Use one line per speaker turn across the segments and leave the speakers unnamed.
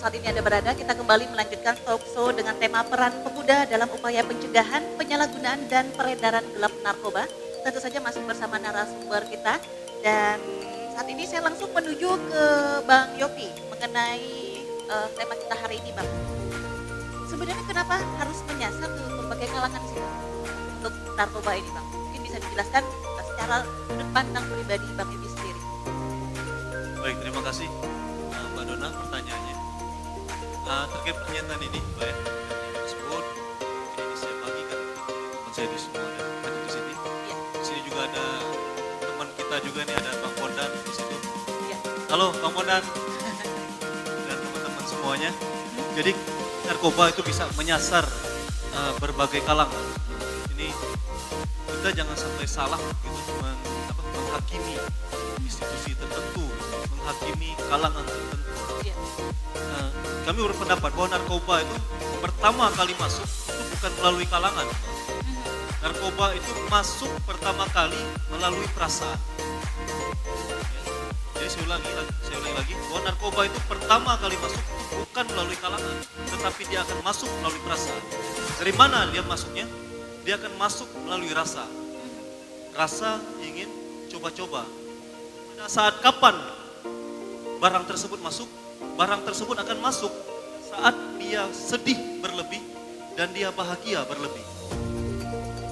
saat ini Anda berada, kita kembali melanjutkan talk show dengan tema peran pemuda dalam upaya pencegahan, penyalahgunaan, dan peredaran gelap narkoba. Tentu saja masih bersama narasumber kita. Dan saat ini saya langsung menuju ke Bang Yopi mengenai tema kita hari ini, Bang. Sebenarnya kenapa harus menyasar ke berbagai kalangan sih, Bang, untuk narkoba ini, Bang? Mungkin bisa dijelaskan secara sudut pandang pribadi Bang Yopi sendiri.
Baik, terima kasih Mbak Dona pertanyaannya. Terkait pernyataan ini, Mbak ya, yang tersebut ini saya bagikan teman saya di semua ada di sini.
Iya.
Di sini juga ada teman kita juga nih, ada Bang Bondan di situ.
Iya.
Halo Bang Bondan dan teman-teman semuanya. Jadi narkoba itu bisa menyasar berbagai kalangan. Ini kita jangan sampai salah gitu menghakimi institusi tertentu, menghakimi kalangan tertentu.
Iya.
Kami berpendapat bahwa narkoba itu pertama kali masuk itu bukan melalui kalangan. Narkoba itu masuk pertama kali melalui perasaan. Jadi saya ulangi lagi bahwa narkoba itu pertama kali masuk bukan melalui kalangan, tetapi dia akan masuk melalui perasaan. Dari mana dia masuknya? Dia akan masuk melalui rasa. Rasa ingin coba-coba. Pada saat kapan barang tersebut masuk? Barang tersebut akan masuk saat dia sedih berlebih dan dia bahagia berlebih.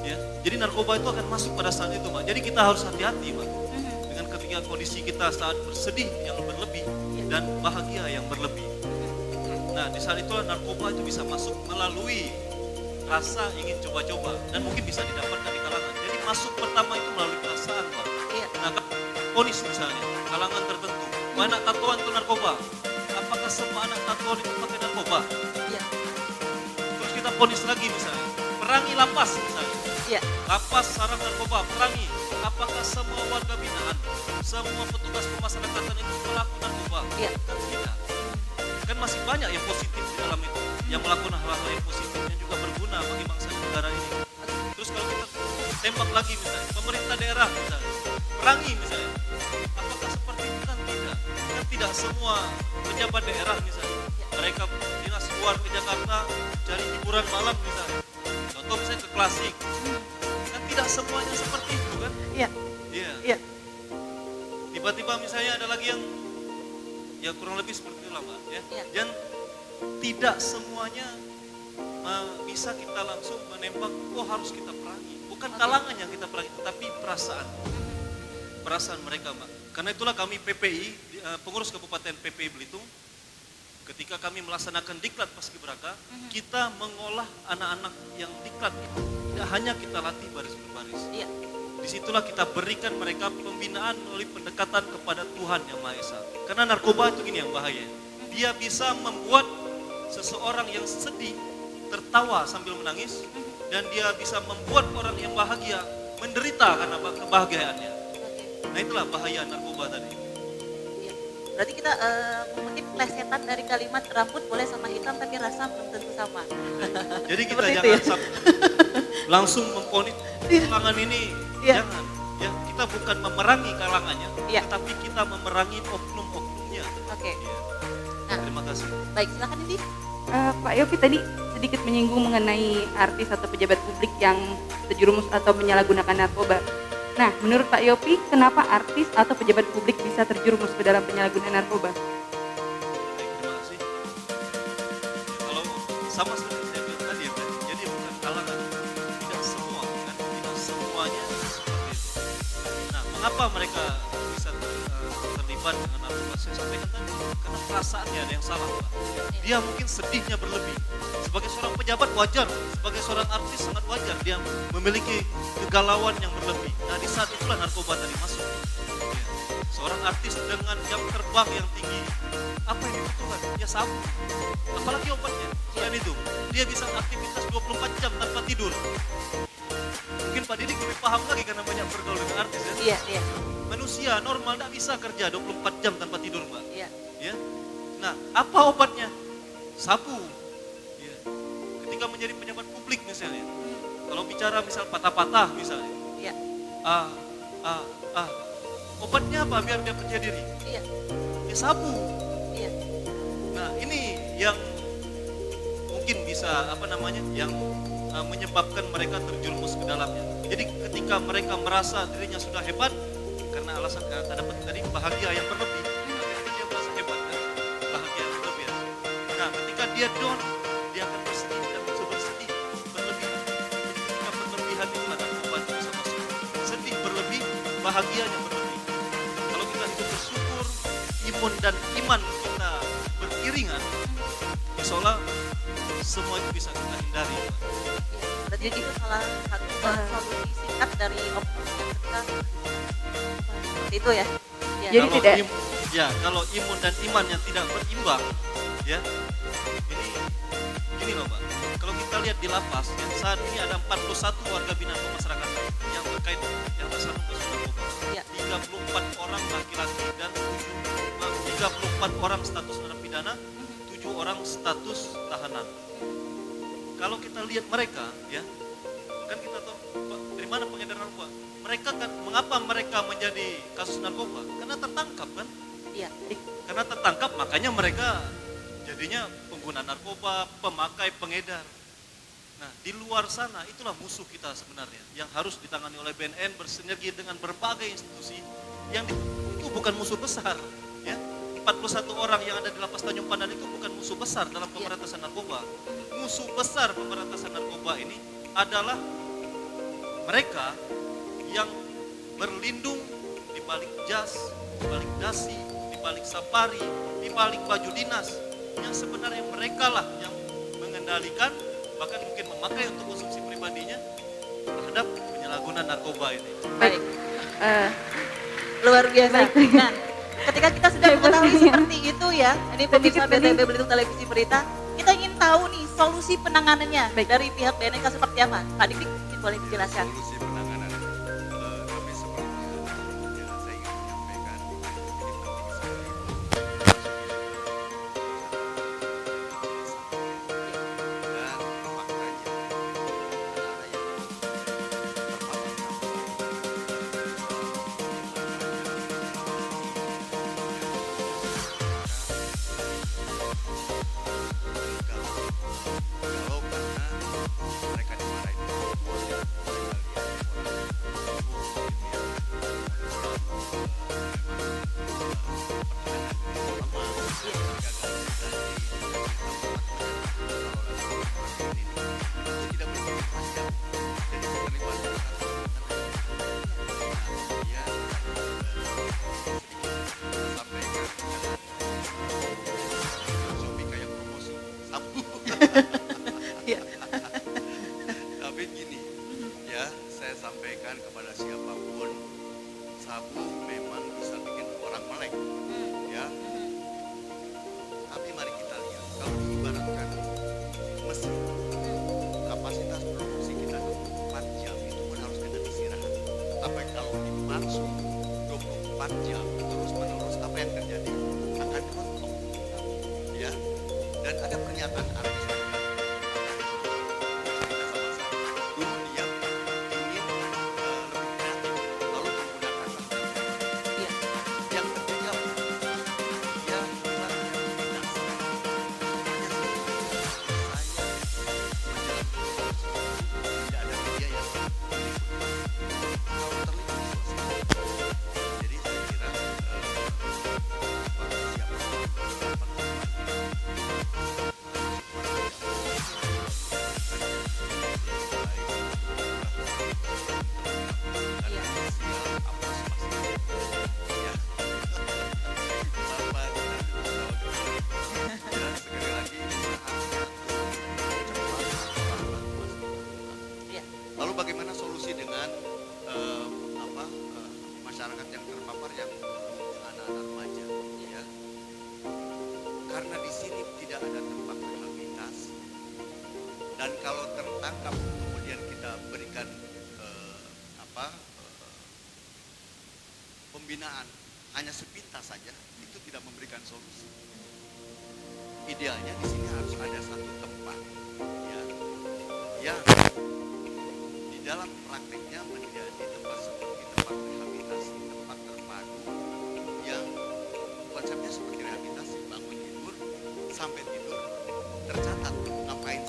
Ya, jadi narkoba itu akan masuk pada saat itu, Mbak. Jadi kita harus hati-hati, Mbak, dengan ketika kondisi kita saat bersedih yang berlebih dan bahagia yang berlebih. Nah, di saat itulah narkoba itu bisa masuk melalui rasa ingin coba-coba dan mungkin bisa didapatkan di kalangan. Jadi masuk pertama itu melalui perasaan, Mbak.
Iya.
Nah, ponis misalnya, kalangan tertentu, anak tatoan itu narkoba. Apakah semua anak tatoan itu pakai narkoba?
Iya.
Terus kita ponis lagi misalnya, perangi lapas misalnya.
Iya.
Lapas sarang narkoba, perangi. Apakah semua warga binaan, semua petugas pemasyarakatan itu pelaku narkoba?
Iya.
Kan tidak. Kan masih banyak yang positif di dalam itu, yang melakukan hal-hal yang positif, yang juga berguna bagi bangsa dan negara ini. Terus kalau kita tembak lagi misalnya, pemerintah daerah misalnya, perangi misalnya. Apakah seperti itu? Kan tidak. Kan tidak semua pejabat daerah misalnya, mereka dinas luar ke Jakarta cari hiburan malam misalnya. Contoh misalnya ke klasik. Kan tidak semuanya seperti itu kan?
Iya.
Iya.
Iya.
Tiba-tiba misalnya ada lagi yang ya kurang lebih seperti itu lah, Mbak ya.
Iya.
Dan tidak semuanya bisa kita langsung menembak, oh harus kita perangi. Bukan kalangan yang kita perangi, tetapi perasaan. Perasaan mereka, Mbak. Karena itulah kami PPI, pengurus Kabupaten PPI Belitung, ketika kami melaksanakan diklat Paskibraka, kita mengolah anak-anak yang diklat itu. Tidak hanya kita latih baris berbaris.
Iya.
Disitulah kita berikan mereka pembinaan melalui pendekatan kepada Tuhan Yang Maha Esa. Karena narkoba itu gini yang bahaya. Dia bisa membuat seseorang yang sedih tertawa sambil menangis, dan dia bisa membuat orang yang bahagia menderita karena kebahagiaannya. Nah itulah bahaya narkoba tadi.
Iya. Berarti kita mengutip plesetan dari kalimat rambut boleh sama hitam tapi rasa belum tentu sama.
Jadi kita
Seperti itu
jangan
ya?
sampai langsung memponis kalangan ini.
Iya.
Jangan. Ya, kita bukan memerangi kalangannya,
Iya.
tetapi kita memerangi oknum-oknumnya.
Oke.
Iya.
Nah.
Terima kasih.
Baik, silakan Indi.
Pak Yopi tadi sedikit menyinggung mengenai artis atau pejabat publik yang terjerumus atau menyalahgunakan narkoba. Nah, menurut Pak Yopi, kenapa artis atau pejabat publik bisa terjerumus ke dalam penyalahgunaan narkoba?
Baik, terima kasih. Ya, kalau sama seperti saya bilang tadi ya, kan, jadi bukan kalangan, tidak semua, kan, tidak semuanya seperti itu. Nah, mengapa mereka bisa terlibat dengan narkoba? Saya sampaikan tadi, karena perasaannya ada yang salah, Pak. Dia mungkin sedihnya berlebih. Sebagai seorang pejabat wajar, sebagai seorang artis sangat wajar dia memiliki kegalauan yang berlebih. Nah, di saat itulah narkoba tadi masuk. Ya. Seorang artis dengan jam terbang yang tinggi, apa yang dibutuhkan? Ya sabu. Apalagi obatnya. Selain itu, dia bisa aktivitas 24 jam tanpa tidur. Mungkin Pak Didik lebih paham lagi karena banyak bergaul dengan artis ya.
Iya, iya.
Manusia normal tidak bisa kerja 24 jam tanpa tidur, Mbak.
Iya.
Ya. Nah, apa obatnya? Sabu. Ya. Ketika menjadi pejabat publik misalnya, kalau bicara misal patah-patah misalnya,
Iya.
obatnya apa biar dia percaya diri?
Iya.
Ya sabu.
Iya.
Nah, ini mungkin bisa yang menyebabkan mereka terjerumus ke dalamnya. Jadi ketika mereka merasa dirinya sudah hebat karena alasan tanda petik tadi bahagia yang berlebih, ketika dia merasa hebat kan, bahagia yang berlebih. Nah, ketika dia down, dia akan bersedih dan bersedih berlebihan. Jadi ketika berlebihan itu ada obat bisa masuk. Sedih berlebih, bahagianya berlebih. Kalau kita hidup bersyukur, imun dan iman kita beriringan, insya Allah semua itu bisa kita hindari.
Berarti itu salah satu solusi singkat dari optimis yang ketika seperti itu ya. Ya.
Jadi
Kalau
tidak-
kalau imun dan iman yang tidak berimbang, ya, ini loh Pak. Kalau kita lihat di lapas, yang saat ini ada 41 warga binaan pemasyarakatan yang terkait yang tersandung kasus narkoba.
Ya.
34 orang laki-laki dan 34 orang status narapidana, 7 orang status tahanan. Kalau kita lihat mereka, ya, kan kita tahu Pak, dari mana pengedar narkoba? Mereka kan, mengapa mereka menjadi kasus narkoba? Karena tertangkap kan?
Iya.
Karena tertangkap, makanya mereka jadinya pengguna narkoba, pemakai, pengedar. Nah, di luar sana itulah musuh kita sebenarnya yang harus ditangani oleh BNN bersinergi dengan berbagai institusi itu bukan musuh besar, ya. 41 orang yang ada di lapas Tanjung Pandan itu bukan musuh besar dalam pemberantasan narkoba. Musuh besar pemberantasan narkoba ini adalah mereka yang berlindung di balik jas, di balik dasi, di balik safari, di balik baju dinas, yang sebenarnya mereka lah yang mengendalikan, bahkan mungkin memakai untuk konsumsi pribadinya terhadap penyalahgunaan narkoba ini.
Baik.
Eh,
Luar biasa.
Baik.
Nah, ketika kita sudah mengetahui
Hebatnya.
seperti itu ya, ini pemirsa
Sedikit
BTB Belitung Televisi Berita, kita ingin tahu nih solusi penanganannya
Baik.
dari pihak BNN seperti apa? Pak Dik, boleh dijelaskan?
Solusi penanganan kami sebelumnya ya saya ingin menyampaikan ini penting sekali dan faktanya ada yang kalau karena mereka dimarahin orang tua,
Iya.
Tapi gini, ya saya sampaikan kepada siapapun, sabu memang bisa bikin orang melek, ya. Tapi mari kita lihat, kalau diibaratkan mesin, kapasitas produksi kita 24 jam itu pun harus dengan istirahat. Tapi kalau dipacu 24 jam terus menerus, apa yang terjadi? Akan rontok, ya. Dan ada pernyataan artis juga. Dulu dia ingin lebih kreatif, lalu menggunakan bahasa
Iya.
yang terjadi apa? Dia ibaratnya dinas. Semuanya sendiri. Saya menjalankan tidak ada media yang meliput. Kalau terlibat sosial. Jadi saya kira
Iya.
Lalu bagaimana solusi dengan masyarakat yang terpapar yang anak-anak remaja, ya? Karena di sini tidak ada tempat rehabilitasi dan kalau tertangkap kemudian kita berikan pembinaan hanya sepintas saja itu tidak memberikan solusi. Idealnya di sini harus ada satu tempat, ya, yang di dalam prakteknya menjadi tempat seperti tempat rehabilitasi, tempat terpadu yang konsepnya seperti rehabilitasi, bangun tidur sampai tidur tercatat ngapain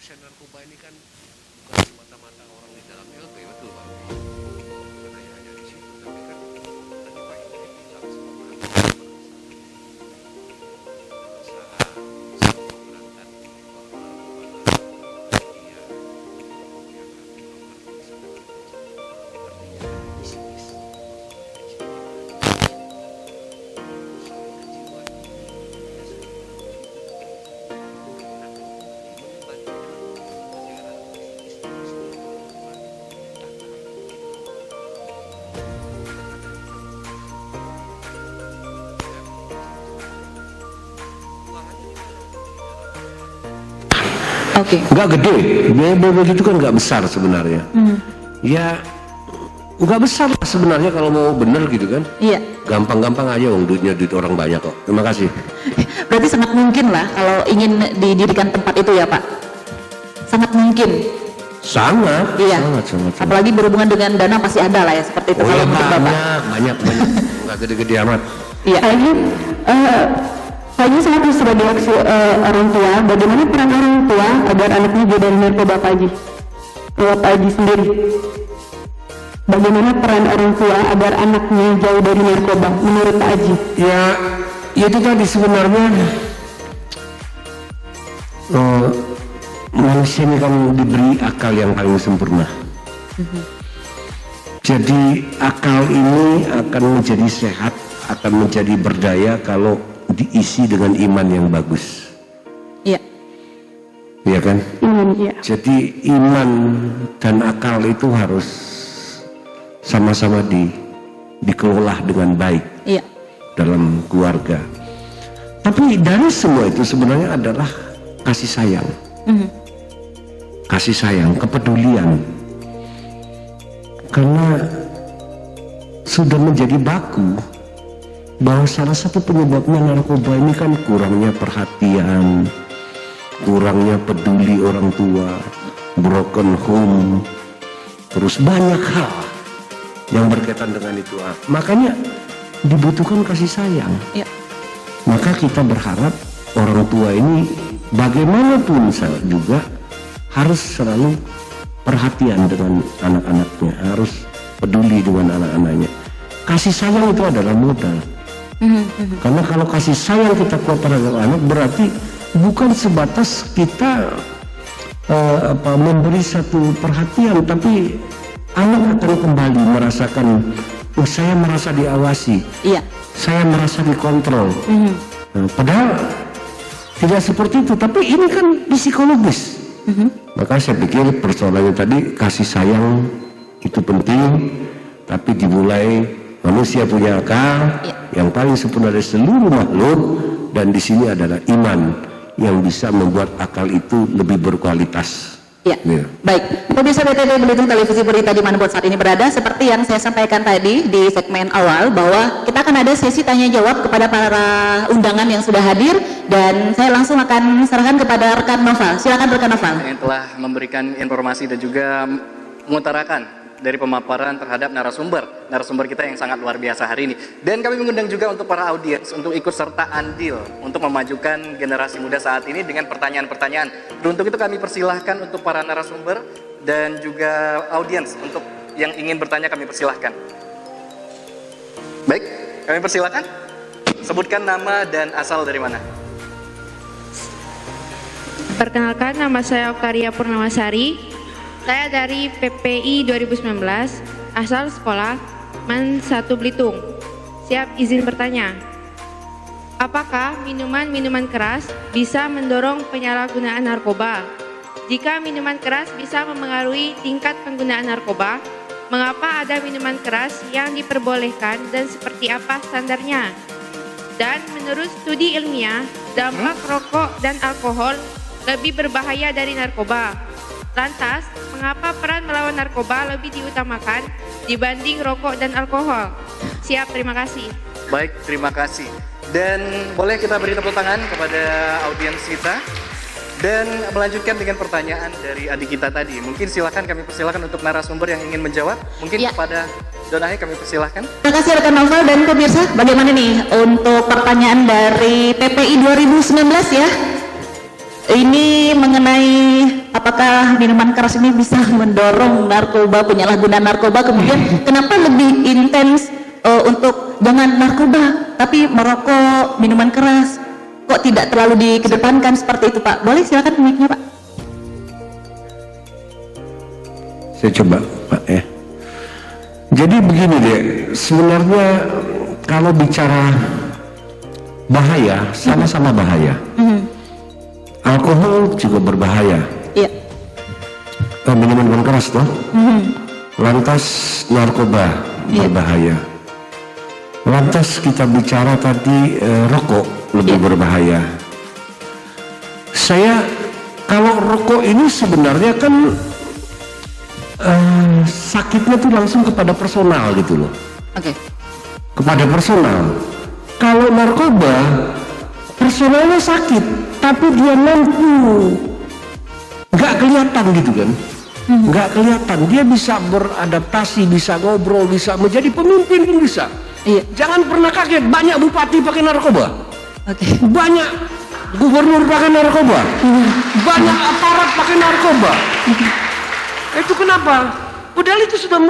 Indonesia narkoba ini kan bukan semata-mata orang di dalam LP, betul Pak? Bukan hanya di situ, tapi kan tadi Pak Indri bilang semua perangkat saat semua perangkat narkoba dia artinya bisnis
Oke.
nggak gede, biaya begitu kan nggak besar sebenarnya. Ya nggak besar lah sebenarnya kalau mau bener gitu kan.
Iya.
Gampang-gampang aja, duitnya duit orang banyak kok. Terima kasih.
Berarti sangat mungkin lah kalau ingin didirikan tempat itu ya Pak. Sangat mungkin.
Sangat,
Iya.
sangat.
Apalagi berhubungan dengan dana pasti ada lah ya seperti itu
Oh
kalau
ya,
menurut Bapak.
banyak. Nggak gede-gede amat.
Iya.
Pak Haji selaku sebagai orang tua, bagaimana peran orang tua agar anaknya jauh dari narkoba Pak Haji? Kalau Pak Haji sendiri, bagaimana peran orang tua agar anaknya jauh dari narkoba menurut Pak Haji?
Ya itu tadi sebenarnya manusia ini kan diberi akal yang paling sempurna. Jadi akal ini akan menjadi sehat, akan menjadi berdaya kalau diisi dengan iman yang bagus.
Iya.
Iya kan?
Iya.
Jadi iman dan akal itu harus sama-sama dikelola dengan baik
Iya.
dalam keluarga. Tapi dari semua itu sebenarnya adalah kasih sayang. Kasih sayang, kepedulian. Karena sudah menjadi baku bahwa salah satu penyebabnya narkoba ini kan kurangnya perhatian, kurangnya peduli orang tua, broken home, terus banyak hal yang berkaitan dengan itu. Makanya dibutuhkan kasih sayang.
Iya.
Maka kita berharap orang tua ini bagaimanapun juga harus selalu perhatian dengan anak-anaknya, harus peduli dengan anak-anaknya. Kasih sayang itu adalah modal. Karena kalau kasih sayang kita kuat terhadap anak, berarti bukan sebatas kita memberi satu perhatian, tapi anak akan kembali merasakan, oh saya merasa diawasi,
Iya.
saya merasa dikontrol. Padahal tidak seperti itu, tapi ini kan psikologis. Maka saya pikir persoalannya tadi kasih sayang itu penting, tapi dimulai manusia punya akal yang paling sempurna dari seluruh makhluk, dan di sini adalah iman yang bisa membuat akal itu lebih berkualitas.
Iya. Baik, pemirsa BTV Belitung Televisi Berita dimanapun saat ini berada, seperti yang saya sampaikan tadi di segmen awal bahwa kita akan ada sesi tanya jawab kepada para undangan yang sudah hadir, dan saya langsung akan serahkan kepada rekan Noval. Silakan rekan Noval.
Yang telah memberikan informasi dan juga mengutarakan dari pemaparan terhadap narasumber kita yang sangat luar biasa hari ini. Dan kami mengundang juga untuk para audiens untuk ikut serta andil untuk memajukan generasi muda saat ini dengan pertanyaan-pertanyaan. Dan untuk itu kami persilahkan untuk para narasumber dan juga audiens untuk yang ingin bertanya kami persilahkan. Baik, kami persilahkan. Sebutkan nama dan asal dari mana.
Perkenalkan, nama saya Oktaria Purnamasari. Saya dari PPI 2019, asal sekolah MAN 1 Belitung. Siap izin bertanya. Apakah minuman-minuman keras bisa mendorong penyalahgunaan narkoba? Jika minuman keras bisa memengaruhi tingkat penggunaan narkoba, mengapa ada minuman keras yang diperbolehkan dan seperti apa standarnya? Dan menurut studi ilmiah, dampak rokok dan alkohol lebih berbahaya dari narkoba. Lantas, mengapa peran melawan narkoba lebih diutamakan dibanding rokok dan alkohol? Siap, terima kasih.
Baik, terima kasih. Dan boleh kita beri tepuk tangan kepada audiens kita. Dan melanjutkan dengan pertanyaan dari adik kita tadi. Mungkin silakan kami persilakan untuk narasumber yang ingin menjawab. Mungkin
Ya.
kepada Donahe kami persilakan.
Terima kasih rekan Novel dan pemirsa. Bagaimana nih untuk pertanyaan dari PPI 2019 ya? Ini mengenai apakah minuman keras ini bisa mendorong narkoba, penyalahgunaan narkoba, kemudian kenapa lebih intens untuk jangan narkoba tapi merokok, minuman keras, kok tidak terlalu dikedepankan seperti itu Pak? Boleh silakan mic-nya Pak.
Saya coba Pak ya. Jadi begini deh, sebenarnya kalau bicara bahaya, sama-sama bahaya. Alkohol juga berbahaya.
Iya.
Minuman keras toh. Lantas narkoba berbahaya. Lantas kita bicara tadi rokok lebih berbahaya. Saya kalau rokok ini sebenarnya kan sakitnya tuh langsung kepada personal gitu loh.
Oke.
Kepada personal. Kalau narkoba personalnya sakit, tapi dia mampu, nggak kelihatan gitu kan, nggak kelihatan. Dia bisa beradaptasi, bisa ngobrol, bisa menjadi pemimpin pun bisa.
Iya.
Jangan pernah kaget, banyak bupati pakai narkoba, banyak gubernur pakai narkoba, banyak aparat pakai narkoba. Itu kenapa? Padahal itu sudah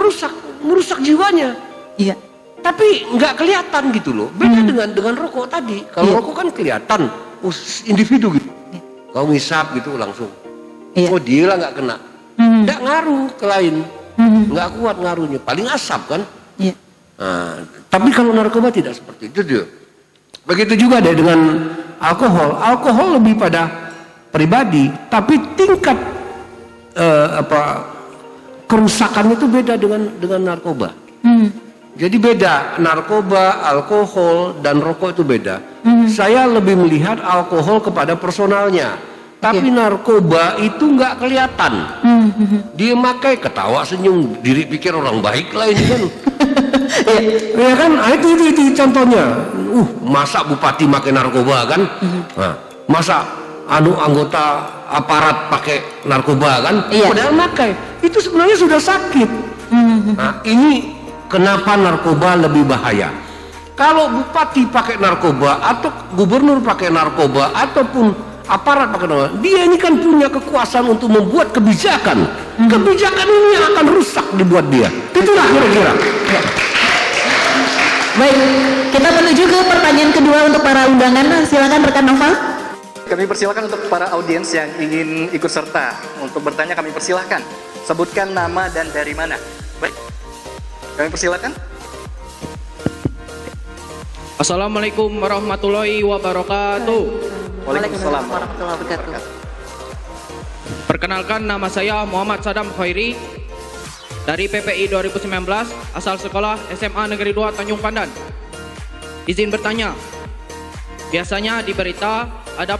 merusak jiwanya.
Iya.
Tapi nggak kelihatan gitu loh. Beda dengan rokok tadi. Kalau rokok kan kelihatan, individu gitu. Kau ngisap gitu langsung. Oh dia lah nggak kena. Nggak ngaruh ke lain. Nggak kuat ngaruhnya. Paling asap kan.
Iya.
Nah, tapi kalau narkoba tidak seperti itu dia. Begitu juga deh dengan alkohol. Alkohol lebih pada pribadi, tapi tingkat kerusakannya itu beda dengan narkoba. Jadi beda, narkoba, alkohol, dan rokok itu beda. Saya lebih melihat alkohol kepada personalnya. Tapi narkoba itu nggak kelihatan. Dia makai ketawa senyum, diri pikir orang baik lah ini kan. Ya kan, itu contohnya. Masa bupati makai narkoba kan? Nah, masa anggota aparat pakai narkoba kan? Padahal makai. Itu sebenarnya sudah sakit. Nah, ini kenapa narkoba lebih bahaya? Kalau bupati pakai narkoba atau gubernur pakai narkoba ataupun aparat pakai narkoba, dia ini kan punya kekuasaan untuk membuat kebijakan. Kebijakan ini akan rusak dibuat dia. Itulah kira-kira.
Baik, kita menuju ke pertanyaan kedua untuk para undangan. Silakan rekan Noval.
Kami persilakan untuk para audiens yang ingin ikut serta untuk bertanya, kami persilahkan. Sebutkan nama dan dari mana. Baik, kami persilakan.
Assalamualaikum warahmatullahi wabarakatuh.
Waalaikumsalam
warahmatullahi wabarakatuh.
Perkenalkan, nama saya Muhammad Sadam Khairi dari PPI 2019, asal sekolah SMA Negeri 2 Tanjung Pandan. Izin bertanya, biasanya di berita ada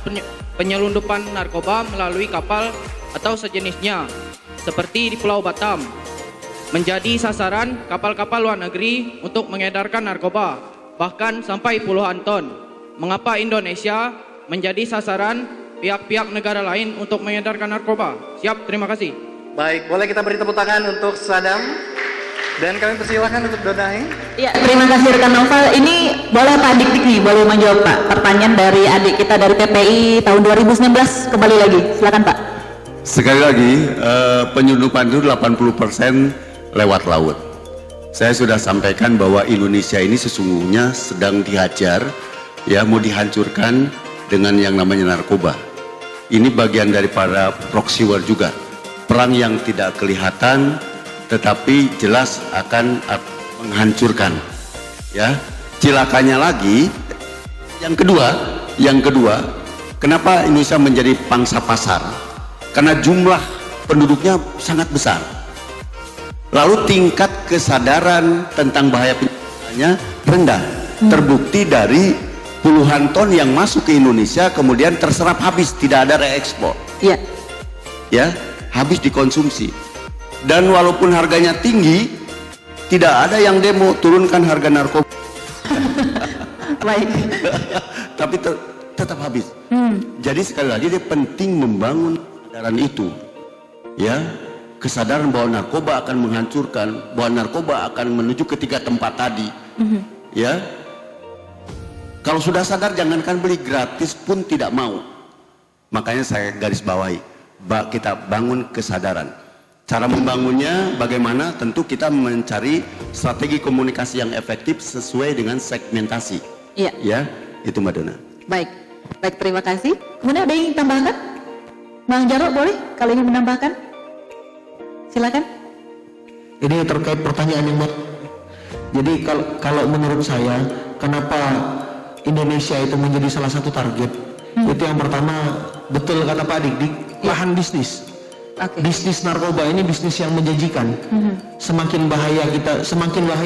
penyelundupan narkoba melalui kapal atau sejenisnya, seperti di Pulau Batam, menjadi sasaran kapal-kapal luar negeri untuk mengedarkan narkoba, bahkan sampai puluhan ton. Mengapa Indonesia menjadi sasaran pihak-pihak negara lain untuk mengedarkan narkoba? Siap, terima kasih.
Baik, boleh kita beri tepuk tangan untuk Sadam. Dan kami persilahkan untuk Donahi.
Ya, terima kasih rekan Noval. Ini boleh Pak Dik nih, boleh menjawab Pak. Pertanyaan dari adik kita dari PPI tahun 2019 kembali lagi. Silakan Pak.
Sekali lagi, penyelundupan itu 80% lewat laut. Saya sudah sampaikan bahwa Indonesia ini sesungguhnya sedang dihajar, ya, mau dihancurkan dengan yang namanya narkoba. Ini bagian daripada proxy war juga, perang yang tidak kelihatan tetapi jelas akan menghancurkan, ya. Cilakanya lagi, yang kedua, kenapa Indonesia menjadi pangsa pasar? Karena jumlah penduduknya sangat besar. Lalu tingkat kesadaran tentang bahaya penyalahgunanya rendah. Terbukti dari puluhan ton yang masuk ke Indonesia kemudian terserap habis, tidak ada reekspor.
Iya.
Ya, habis dikonsumsi. Dan walaupun harganya tinggi, tidak ada yang demo turunkan harga narkoba.
Baik.
Tapi tetap habis. Jadi sekali lagi dia penting membangun kesadaran itu, ya, kesadaran bahwa narkoba akan menghancurkan, bahwa narkoba akan menuju ke 3 tempat tadi, ya. Kalau sudah sadar, jangankan beli, gratis pun tidak mau. Makanya saya garis bawahi, kita bangun kesadaran. Cara membangunnya bagaimana? Tentu kita mencari strategi komunikasi yang efektif sesuai dengan segmentasi.
Iya.
Ya, itu Mbak Dona.
Baik, baik, terima kasih. Kemudian ada yang ingin tambahkan? Bang Jarod boleh kalau ingin menambahkan? Silakan.
Ini terkait pertanyaan yang jadi kalau menurut saya, kenapa Indonesia itu menjadi salah satu target? Itu yang pertama, betul kata Pak Dik, lahan bisnis. Bisnis narkoba ini bisnis yang menjanjikan. Semakin bahaya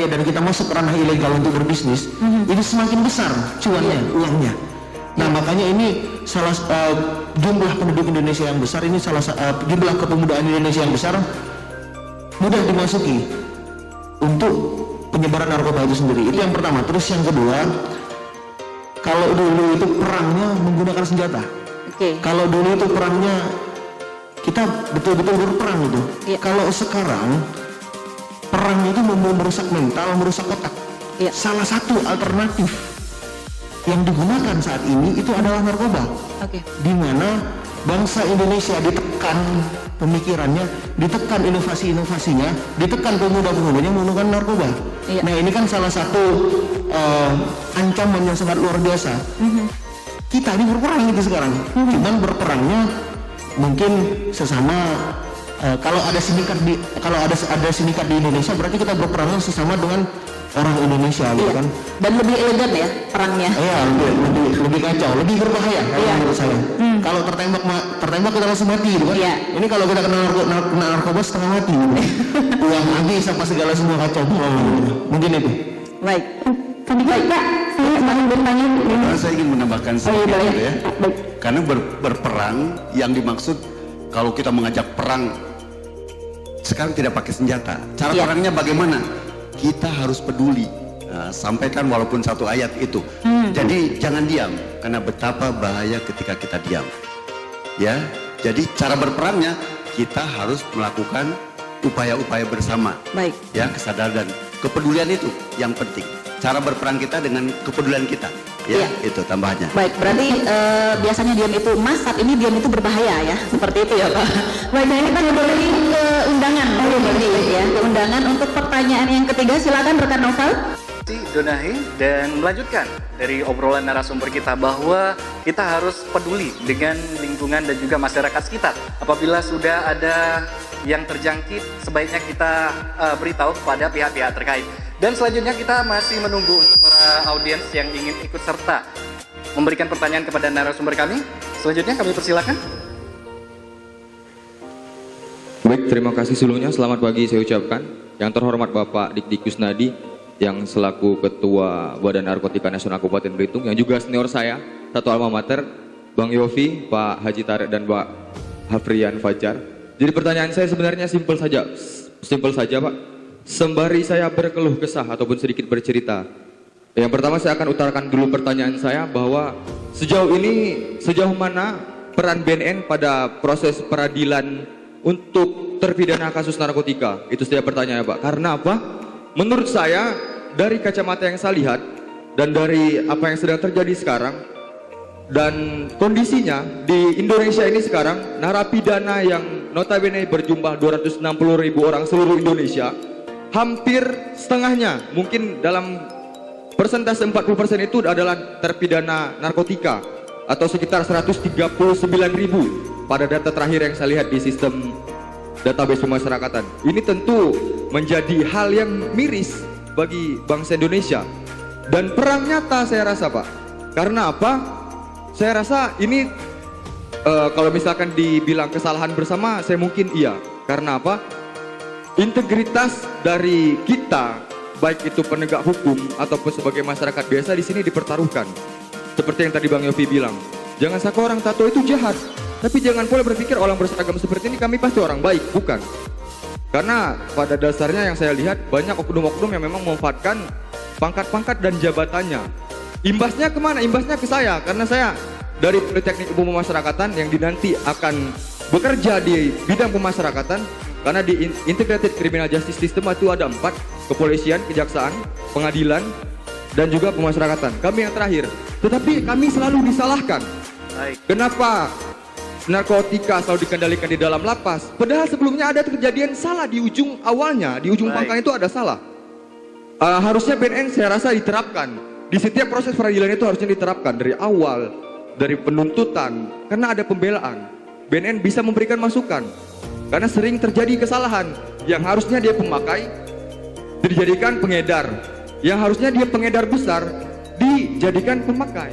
dan kita masuk ranah ilegal untuk berbisnis, ini semakin besar cuannya, uangnya. Nah, makanya ini jumlah penduduk Indonesia yang besar, ini jumlah kepemudaan Indonesia yang besar mudah dimasuki untuk penyebaran narkoba itu sendiri. Itu yang pertama. Terus yang kedua, kalau dulu itu perangnya menggunakan senjata. Kalau dulu itu perangnya kita betul-betul berperang itu. Kalau sekarang perang itu merusak mental, merusak otak. Salah satu alternatif yang digunakan saat ini itu adalah narkoba. Di mana bangsa Indonesia ditekan pemikirannya, ditekan inovasi-inovasinya, ditekan pemuda-pemudanya menggunakan narkoba. Nah, ini kan salah satu ancaman yang sangat luar biasa. Kita ini berperang gitu sekarang. Cuman berperangnya mungkin sesama kalau ada sindikat di Indonesia, berarti kita berperang sesama dengan orang Indonesia, gitu kan?
Dan lebih elegan ya perangnya.
Iya, lebih kacau, lebih berbahaya menurut saya. Kalau tertembak kita langsung mati, gitu kan? Ini kalau kita kena narkoba setengah mati, uang habis apa segala semua kacau. Mungkin itu.
Baik.
Baik Pak, saya ingin bertanya.
Saya ingin menambahkan sedikit gitu ya. Karena berperang yang dimaksud kalau kita mengajak perang sekarang tidak pakai senjata. Cara perangnya bagaimana? Kita harus peduli. Sampaikan walaupun satu ayat itu. Jadi jangan diam, karena betapa bahaya ketika kita diam. Ya, jadi cara berperangnya kita harus melakukan upaya-upaya bersama.
Baik.
Ya, kesadaran dan kepedulian itu yang penting. Cara berperang kita dengan kepedulian kita. Ya, itu tambahannya.
Baik, berarti biasanya diam itu emas, saat ini diam itu berbahaya ya, seperti itu ya Pak. Baik, nah kita kembali ke undangan, ke undangan untuk pertanyaan yang ketiga, silakan rekan Novel.
Donahi dan melanjutkan dari obrolan narasumber kita bahwa kita harus peduli dengan lingkungan dan juga masyarakat sekitar. Apabila sudah ada yang terjangkit, sebaiknya kita beritahu kepada pihak-pihak terkait. Dan selanjutnya kita masih menunggu untuk para audiens yang ingin ikut serta memberikan pertanyaan kepada narasumber kami. Selanjutnya kami persilakan.
Baik, terima kasih sebelumnya. Selamat pagi saya ucapkan. Yang terhormat Bapak Dik Kusnadi yang selaku Ketua Badan Narkotika Nasional Kabupaten Belitung, yang juga senior saya, satu alma mater, Bang Yofi, Pak Haji Tarik dan Pak Hafrian Fajar. Jadi pertanyaan saya sebenarnya simpel saja Pak. Sembari saya berkeluh kesah ataupun sedikit bercerita, yang pertama saya akan utarakan dulu pertanyaan saya bahwa sejauh mana peran BNN pada proses peradilan untuk terpidana kasus narkotika? Itu saja pertanyaannya Pak. Karena apa? Menurut saya dari kacamata yang saya lihat dan dari apa yang sedang terjadi sekarang dan kondisinya di Indonesia ini sekarang, narapidana yang notabene berjumlah 260.000 orang seluruh Indonesia, hampir setengahnya, mungkin dalam persentase 40% itu adalah terpidana narkotika atau sekitar 139.000 pada data terakhir yang saya lihat di sistem database pemasyarakatan. Ini tentu menjadi hal yang miris bagi bangsa Indonesia dan perang nyata saya rasa Pak. Karena apa? Saya rasa ini kalau misalkan dibilang kesalahan bersama, saya mungkin iya. Karena apa? Integritas dari kita, baik itu penegak hukum ataupun sebagai masyarakat biasa di sini dipertaruhkan. Seperti yang tadi Bang Yofi bilang, jangan sangka orang tato itu jahat, tapi jangan pula berpikir orang berseragam seperti ini kami pasti orang baik, bukan. Karena pada dasarnya yang saya lihat banyak oknum-oknum yang memang memanfaatkan pangkat-pangkat dan jabatannya. Imbasnya kemana? Imbasnya ke saya, karena saya dari Politeknik Umum Pemasyarakatan yang nanti akan bekerja di bidang pemasyarakatan. Karena di Integrated Criminal Justice System itu ada 4, kepolisian, kejaksaan, pengadilan, dan juga pemasyarakatan. Kami yang terakhir. Tetapi kami selalu disalahkan. Kenapa narkotika selalu dikendalikan di dalam lapas. Padahal sebelumnya ada kejadian salah di ujung awalnya, di ujung pangkal itu ada salah. Harusnya BNN saya rasa diterapkan. Di setiap proses peradilan itu harusnya diterapkan dari awal, dari penuntutan, karena ada pembelaan. BNN bisa memberikan masukan. Karena sering terjadi kesalahan yang harusnya dia pemakai dijadikan pengedar. Yang harusnya dia pengedar besar dijadikan pemakai.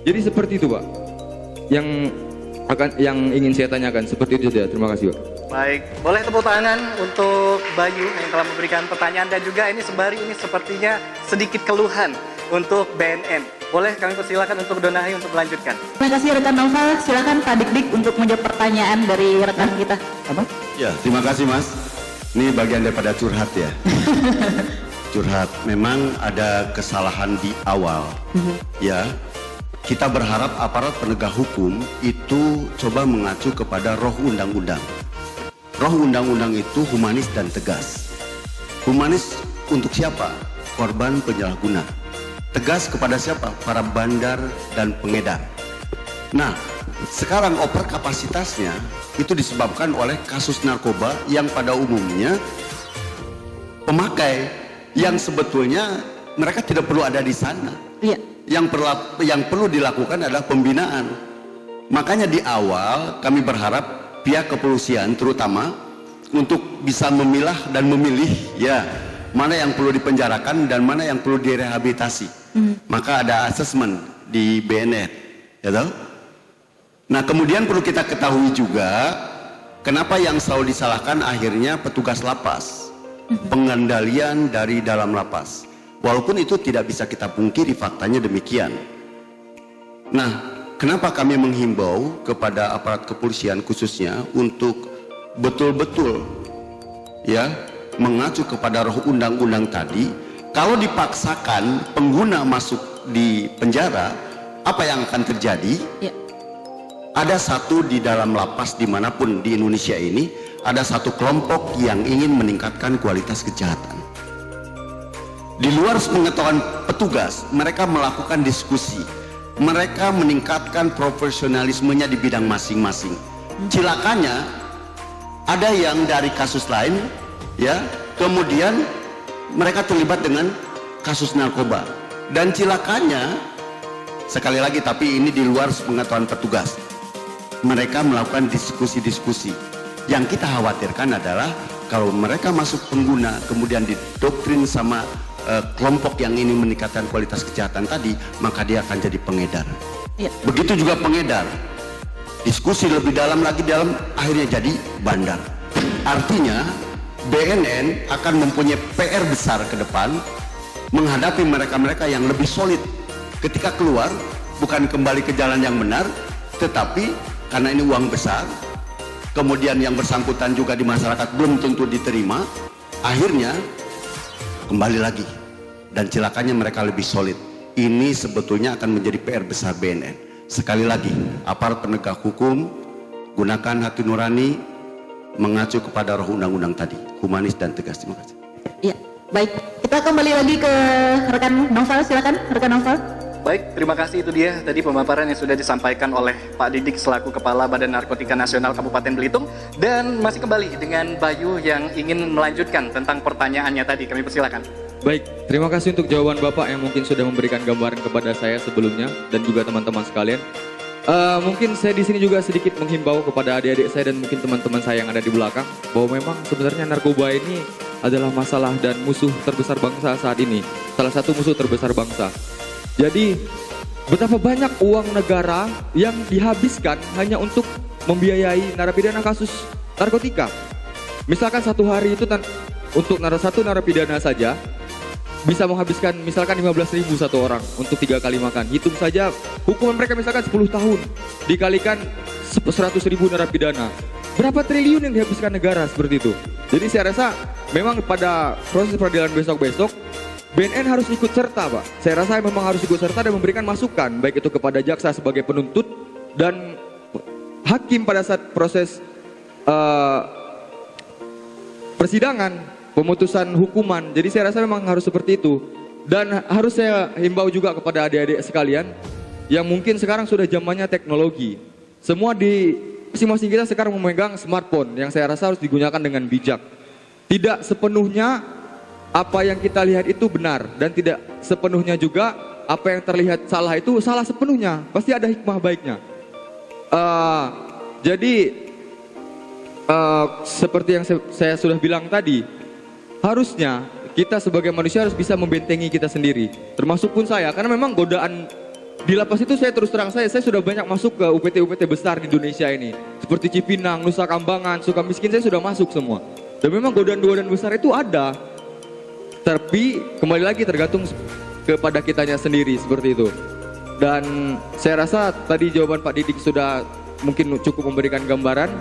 Jadi seperti itu, Pak. Yang ingin saya tanyakan seperti itu saja. Terima kasih, Pak.
Baik, boleh tepuk tangan untuk Bayu yang telah memberikan pertanyaan, dan juga ini sembari ini sepertinya sedikit keluhan untuk BNN. Boleh kami persilakan untuk Donahi untuk melanjutkan.
Terima kasih rekan Novel, silakan Pak Dik untuk menjawab pertanyaan dari rekan kita. Apa?
Ya, terima kasih Mas. Ini bagian daripada curhat ya. Curhat, memang ada kesalahan di awal. Ya, kita berharap aparat penegak hukum itu coba mengacu kepada roh undang-undang. Roh undang-undang itu humanis dan tegas. Humanis untuk siapa? Korban penyalahguna. Tegas kepada siapa? Para bandar dan pengedar. Nah, sekarang over kapasitasnya itu disebabkan oleh kasus narkoba yang pada umumnya pemakai yang sebetulnya mereka tidak perlu ada di sana.
Iya.
Yang perlu dilakukan adalah pembinaan. Makanya di awal kami berharap pihak kepolisian terutama untuk bisa memilah dan memilih ya mana yang perlu dipenjarakan dan mana yang perlu direhabilitasi. Maka ada asesmen di BNN, ya tahu? Nah, kemudian perlu kita ketahui juga kenapa yang selalu disalahkan akhirnya petugas lapas, pengendalian dari dalam lapas. Walaupun itu tidak bisa kita pungkiri, faktanya demikian. Nah, kenapa kami menghimbau kepada aparat kepolisian khususnya untuk betul-betul ya mengacu kepada roh undang-undang tadi. Kalau dipaksakan pengguna masuk di penjara, apa yang akan terjadi?
Ya.
Ada satu di dalam lapas dimanapun di Indonesia ini, ada satu kelompok yang ingin meningkatkan kualitas kejahatan. Di luar pengetahuan petugas, mereka melakukan diskusi. Mereka meningkatkan profesionalismenya di bidang masing-masing. Cilakanya, ada yang dari kasus lain, ya, kemudian mereka terlibat dengan kasus narkoba. Dan cilakanya, sekali lagi tapi ini di luar pengetahuan petugas, mereka melakukan diskusi-diskusi. Yang kita khawatirkan adalah kalau mereka masuk pengguna kemudian didoktrin sama kelompok yang ingin meningkatkan kualitas kejahatan tadi, maka dia akan jadi pengedar.
Ya.
Begitu juga pengedar, diskusi lebih dalam lagi akhirnya jadi bandar. Artinya BNN akan mempunyai PR besar ke depan menghadapi mereka-mereka yang lebih solid ketika keluar, bukan kembali ke jalan yang benar, tetapi karena ini uang besar, kemudian yang bersangkutan juga di masyarakat belum tentu diterima, akhirnya kembali lagi dan celakanya mereka lebih solid. Ini sebetulnya akan menjadi PR besar BNN. Sekali lagi, aparat penegak hukum gunakan hati nurani, mengacu kepada roh undang-undang tadi, humanis dan tegas. Terima kasih.
Iya, baik. Kita kembali lagi ke rekan Novel, silakan rekan Novel.
Baik, terima kasih. Itu dia tadi pemaparan yang sudah disampaikan oleh Pak Didik selaku Kepala Badan Narkotika Nasional Kabupaten Belitung. Dan masih kembali dengan Bayu yang ingin melanjutkan tentang pertanyaannya tadi. Kami persilakan.
Baik, terima kasih untuk jawaban Bapak yang mungkin sudah memberikan gambaran kepada saya sebelumnya dan juga teman-teman sekalian. Mungkin saya di sini juga sedikit menghimbau kepada adik-adik saya dan mungkin teman-teman saya yang ada di belakang bahwa memang sebenarnya narkoba ini adalah masalah dan musuh terbesar bangsa saat ini. Salah satu musuh terbesar bangsa. Jadi betapa banyak uang negara yang dihabiskan hanya untuk membiayai narapidana kasus narkotika. Misalkan satu hari itu untuk satu narapidana saja bisa menghabiskan misalkan 15.000 satu orang untuk 3 kali makan. Hitung saja hukuman mereka misalkan 10 tahun dikalikan 100.000 narapidana. Berapa triliun yang dihabiskan negara seperti itu. Jadi saya rasa memang pada proses peradilan besok-besok BNN harus ikut serta, Pak. Saya rasa memang harus ikut serta dan memberikan masukan baik itu kepada jaksa sebagai penuntut dan hakim pada saat proses persidangan, pemutusan hukuman. Jadi saya rasa memang harus seperti itu. Dan harus saya himbau juga kepada adik-adik sekalian yang mungkin sekarang sudah zamannya teknologi. Semua masing-masing kita sekarang memegang smartphone yang saya rasa harus digunakan dengan bijak. Tidak sepenuhnya apa yang kita lihat itu benar, dan tidak sepenuhnya juga apa yang terlihat salah itu salah sepenuhnya. Pasti ada hikmah baiknya. Jadi seperti yang saya sudah bilang tadi, harusnya kita sebagai manusia harus bisa membentengi kita sendiri, termasuk pun saya, karena memang godaan di lapas itu saya terus terang saya sudah banyak masuk ke UPT-UPT besar di Indonesia ini, seperti Cipinang, Nusa Kambangan, Sukamiskin, saya sudah masuk semua. Dan memang godaan-godaan besar itu ada, tapi kembali lagi tergantung kepada kitanya sendiri seperti itu. Dan saya rasa tadi jawaban Pak Didik sudah mungkin cukup memberikan gambaran,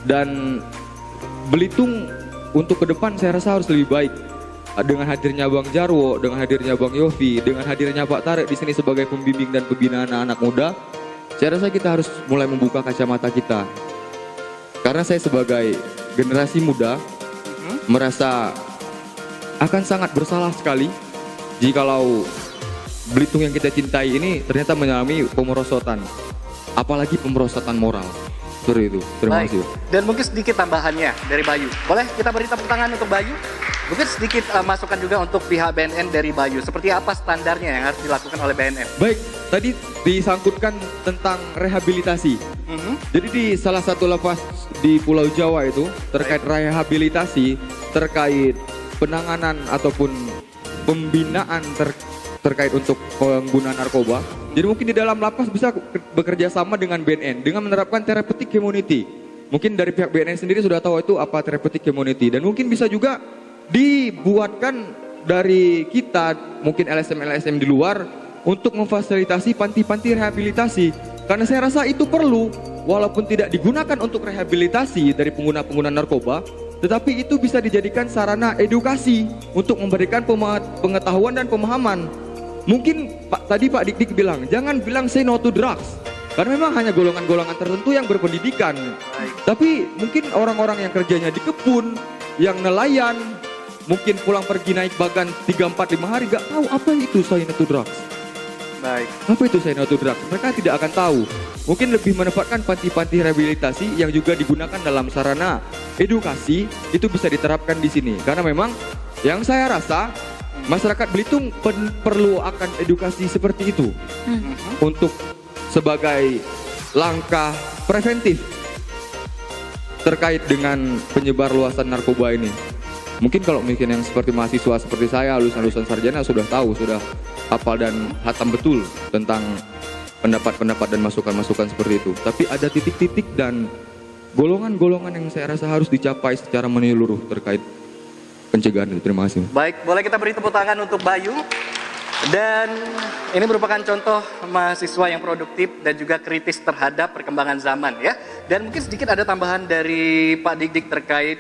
dan Belitung untuk ke depan saya rasa harus lebih baik. Dengan hadirnya Bang Jarwo, dengan hadirnya Bang Yofi, dengan hadirnya Pak Tarik di sini sebagai pembimbing dan pembina anak-anak muda, saya rasa kita harus mulai membuka kacamata kita. Karena saya sebagai generasi muda merasa akan sangat bersalah sekali jikalau Belitung yang kita cintai ini ternyata mengalami pemerosotan, apalagi pemerosotan moral. Seperti itu. Terima kasih.
Dan mungkin sedikit tambahannya dari Bayu. Boleh kita beri tepuk tangan untuk Bayu? Mungkin sedikit masukan juga untuk pihak BNN dari Bayu. Seperti apa standarnya yang harus dilakukan oleh BNN?
Baik, tadi disangkutkan tentang rehabilitasi. Jadi di salah satu lapas di Pulau Jawa itu terkait rehabilitasi, terkait penanganan ataupun pembinaan terkait untuk penggunaan narkoba. Jadi mungkin di dalam lapas bisa bekerja sama dengan BNN dengan menerapkan therapeutic community. Mungkin dari pihak BNN sendiri sudah tahu itu apa therapeutic community, dan mungkin bisa juga dibuatkan dari kita mungkin LSM di luar untuk memfasilitasi panti-panti rehabilitasi. Karena saya rasa itu perlu, walaupun tidak digunakan untuk rehabilitasi dari pengguna-pengguna narkoba, tetapi itu bisa dijadikan sarana edukasi untuk memberikan pengetahuan dan pemahaman. Mungkin tadi Pak Dik bilang, jangan bilang say no to drugs, karena memang hanya golongan-golongan tertentu yang berpendidikan. Tapi mungkin orang-orang yang kerjanya di kebun, yang nelayan, mungkin pulang pergi naik bagan 3, 4, 5 hari gak tahu apa itu say no to drugs.
Baik.
Apa itu say no to drugs? Mereka tidak akan tahu. Mungkin lebih menempatkan panti-panti rehabilitasi yang juga digunakan dalam sarana edukasi, itu bisa diterapkan di sini. Karena memang yang saya rasa masyarakat Belitung perlu akan edukasi seperti itu untuk sebagai langkah preventif terkait dengan penyebar luasan narkoba ini. Mungkin kalau yang seperti mahasiswa seperti saya, lulusan sarjana sudah tahu, sudah hafal dan hatam betul tentang pendapat-pendapat dan masukan-masukan seperti itu. Tapi ada titik-titik dan golongan-golongan yang saya rasa harus dicapai secara menyeluruh terkait pencegahan itu. Terima kasih.
Baik, boleh kita beri tepuk tangan untuk Bayu. Dan ini merupakan contoh mahasiswa yang produktif dan juga kritis terhadap perkembangan zaman ya. Dan mungkin sedikit ada tambahan dari Pak Dik terkait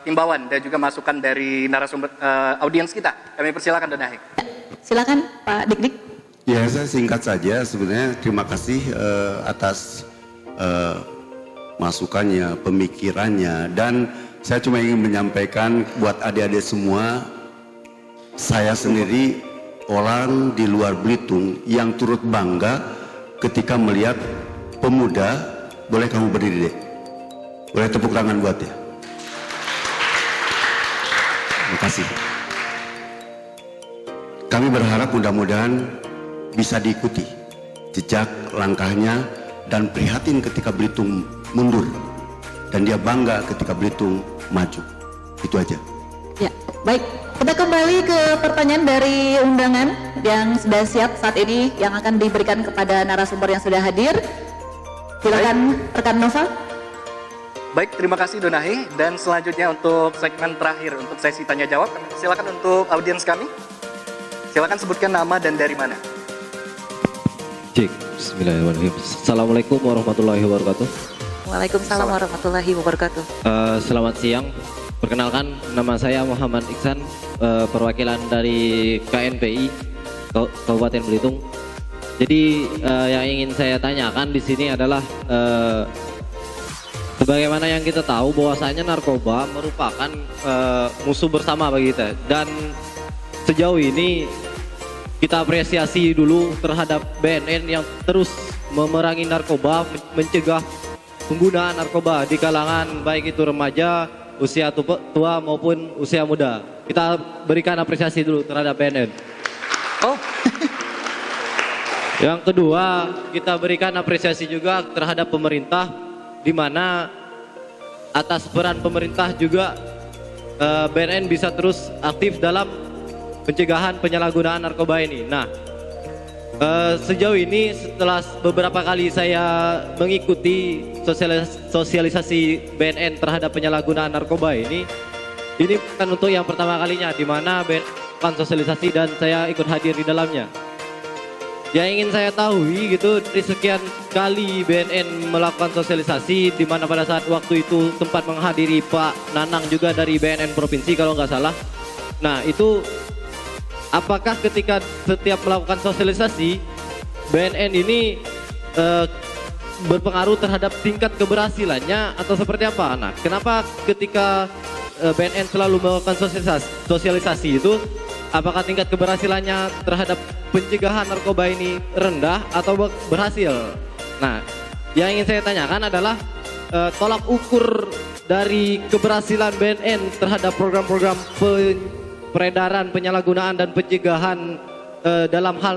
himbauan dan juga masukan dari narasumber audiens kita. Kami persilakan Donahi.
Silakan Pak Dik.
Ya, saya singkat saja. Sebenarnya terima kasih atas masukannya, pemikirannya, dan saya cuma ingin menyampaikan buat adik-adik semua, saya sendiri orang di luar Belitung yang turut bangga ketika melihat pemuda, boleh kamu berdiri deh, boleh tepuk tangan buat ya. Terima kasih. Kami berharap mudah-mudahan bisa diikuti jejak langkahnya dan prihatin ketika Belitung mundur, dan dia bangga ketika Belitung maju. Itu aja.
Ya, baik. Kita kembali ke pertanyaan dari undangan yang sudah siap saat ini yang akan diberikan kepada narasumber yang sudah hadir. Silakan rekan Nova.
Baik, terima kasih Donahi. Dan selanjutnya untuk segmen terakhir untuk sesi tanya jawab, silakan untuk audiens kami. Silakan sebutkan nama dan dari mana.
Cek, bismillahirrahmanirrahim. Assalamualaikum warahmatullahi wabarakatuh.
Waalaikumsalam warahmatullahi wabarakatuh.
Selamat siang. Perkenalkan, nama saya Muhammad Iksan, perwakilan dari KNPI Kabupaten Belitung. Jadi yang ingin saya tanyakan di sini adalah sebagaimana yang kita tahu bahwasanya narkoba merupakan musuh bersama bagi kita, dan sejauh ini kita apresiasi dulu terhadap BNN yang terus memerangi narkoba, mencegah penggunaan narkoba di kalangan baik itu remaja, usia tua maupun usia muda. Kita berikan apresiasi dulu terhadap BNN.
Oh.
Yang kedua, kita berikan apresiasi juga terhadap pemerintah, di mana atas peran pemerintah juga BNN bisa terus aktif dalam pencegahan penyalahgunaan narkoba ini. Nah, sejauh ini setelah beberapa kali saya mengikuti sosialisasi BNN terhadap penyalahgunaan narkoba ini bukan untuk yang pertama kalinya, di mana BNN melakukan sosialisasi dan saya ikut hadir di dalamnya. Yang ingin saya tahu gitu, dari sekian kali BNN melakukan sosialisasi, di mana pada saat waktu itu tempat menghadiri Pak Nanang juga dari BNN Provinsi kalau nggak salah. Nah itu apakah ketika setiap melakukan sosialisasi BNN ini berpengaruh terhadap tingkat keberhasilannya atau seperti apa? Nah kenapa ketika BNN selalu melakukan sosialisasi itu, apakah tingkat keberhasilannya terhadap pencegahan narkoba ini rendah atau berhasil? Nah, yang ingin saya tanyakan adalah tolak ukur dari keberhasilan BNN terhadap program-program peredaran, penyalahgunaan dan pencegahan dalam hal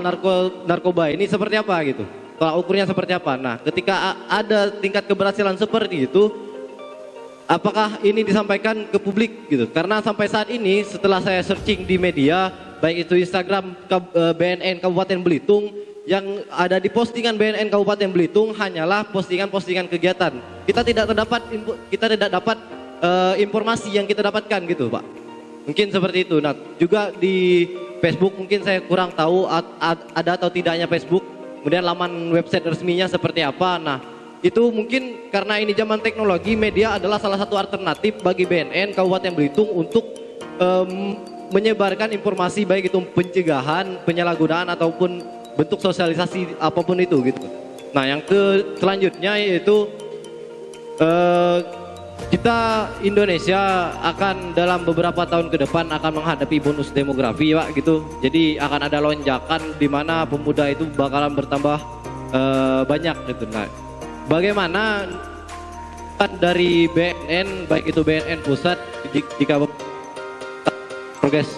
narkoba ini seperti apa gitu? Tolak ukurnya seperti apa? Nah, ketika ada tingkat keberhasilan seperti itu, apakah ini disampaikan ke publik gitu? Karena sampai saat ini setelah saya searching di media, baik itu Instagram BNN Kabupaten Belitung, yang ada di postingan BNN Kabupaten Belitung hanyalah postingan-postingan kegiatan. Kita tidak dapat informasi yang kita dapatkan gitu, Pak. Mungkin seperti itu. Nah, juga di Facebook mungkin saya kurang tahu ada atau tidaknya Facebook. Kemudian laman website resminya seperti apa. Nah, itu mungkin karena ini zaman teknologi, media adalah salah satu alternatif bagi BNN Kabupaten Belitung untuk menyebarkan informasi baik itu pencegahan, penyalahgunaan ataupun bentuk sosialisasi apapun itu gitu. Nah, yang selanjutnya yaitu kita Indonesia akan dalam beberapa tahun ke depan akan menghadapi bonus demografi, Pak gitu. Jadi akan ada lonjakan di mana pemuda itu bakalan bertambah banyak gitu. Nah, bagaimana dari BNN, baik itu BNN pusat jika progres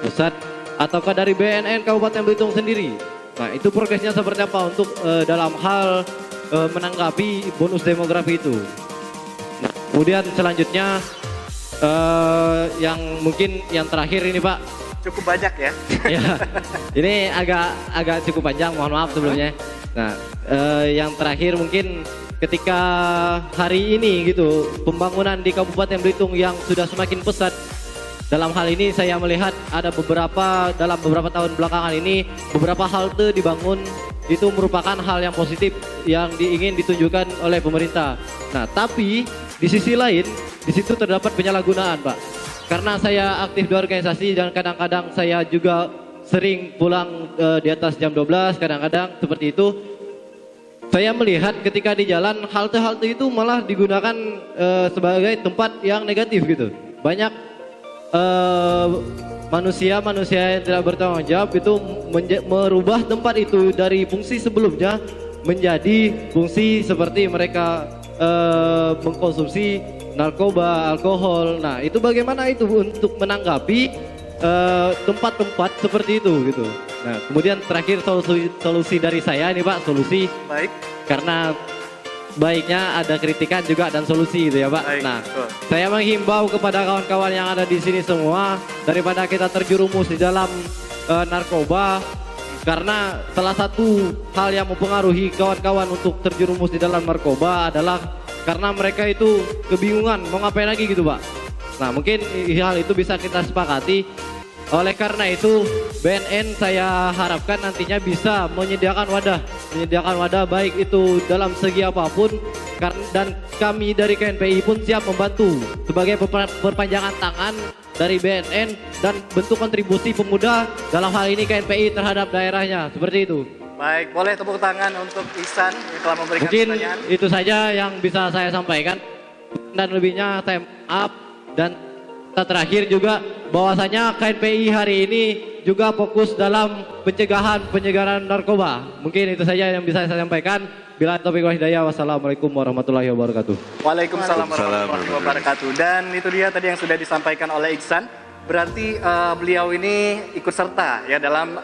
pusat ataukah dari BNN Kabupaten Belitung sendiri? Nah, itu progresnya seperti apa untuk dalam hal menanggapi bonus demografi itu? Nah, kemudian selanjutnya yang mungkin yang terakhir ini, Pak.
Cukup banyak ya.
Ya, ini agak cukup panjang, mohon maaf sebelumnya. Nah, yang terakhir mungkin ketika hari ini gitu, pembangunan di Kabupaten Belitung yang sudah semakin pesat. Dalam hal ini saya melihat ada dalam beberapa tahun belakangan ini beberapa halte dibangun, itu merupakan hal yang positif yang ingin ditunjukkan oleh pemerintah. Nah, tapi di sisi lain di situ terdapat penyalahgunaan, Pak. Karena saya aktif di organisasi dan kadang-kadang saya juga sering pulang di atas jam 12, kadang-kadang seperti itu. Saya melihat ketika di jalan halte-halte itu malah digunakan sebagai tempat yang negatif gitu. Banyak manusia yang tidak bertanggung jawab itu merubah tempat itu dari fungsi sebelumnya menjadi fungsi seperti mereka mengkonsumsi narkoba, alkohol. Nah, itu bagaimana itu untuk menanggapi tempat-tempat seperti itu gitu. Nah, kemudian terakhir solusi dari saya ini, Pak, solusi.
Baik.
Karena baiknya ada kritikan juga dan solusi gitu ya, Pak.
Baik,
nah,
betul.
saya menghimbau kepada kawan-kawan yang ada di sini semua, daripada kita terjerumus di dalam narkoba, karena salah satu hal yang mempengaruhi kawan-kawan untuk terjerumus di dalam narkoba adalah karena mereka itu kebingungan mau ngapain lagi gitu, Pak. Nah, mungkin hal itu bisa kita sepakati. Oleh karena itu, BNN saya harapkan nantinya bisa menyediakan wadah baik itu dalam segi apapun, dan kami dari KNPI pun siap membantu sebagai perpanjangan tangan dari BNN dan bentuk kontribusi pemuda dalam hal ini KNPI terhadap daerahnya, seperti itu.
Baik, boleh tepuk tangan untuk Ihsan yang telah memberikan
Mungkin
pertanyaan.
itu saja yang bisa saya sampaikan, dan lebihnya saya maaf. Dan terakhir juga bahwasanya KNPI hari ini juga fokus dalam pencegahan narkoba. Mungkin itu saja yang bisa saya sampaikan. Bila taufiq wal hidayah. Wassalamualaikum warahmatullahi wabarakatuh.
Waalaikumsalam warahmatullahi wabarakatuh. Dan itu dia tadi yang sudah disampaikan oleh Iksan. Berarti beliau ini ikut serta ya dalam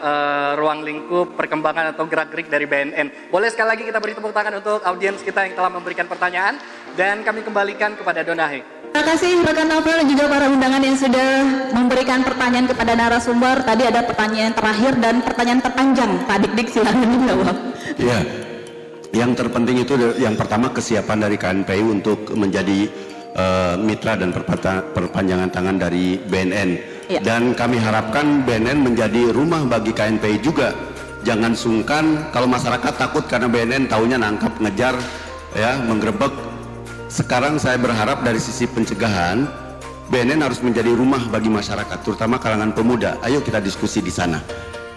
ruang lingkup perkembangan atau gerak-gerik dari BNN. Boleh sekali lagi kita beri tepuk tangan untuk audiens kita yang telah memberikan pertanyaan. Dan kami kembalikan kepada Donahe.
Terima kasih rekan Novel dan juga para undangan yang sudah memberikan pertanyaan kepada narasumber. Tadi ada pertanyaan terakhir dan pertanyaan terpanjang. Pak Dik-Dik silakan dijawab.
Ya, yang terpenting itu yang pertama kesiapan dari KNPI untuk menjadi mitra dan perpanjangan tangan dari BNN.
Ya.
Dan kami harapkan BNN menjadi rumah bagi KNPI juga. Jangan sungkan kalau masyarakat takut karena BNN taunya nangkap, ngejar, ya, menggerebek. Sekarang saya berharap dari sisi pencegahan BNN harus menjadi rumah bagi masyarakat, terutama kalangan pemuda. Ayo kita diskusi di sana.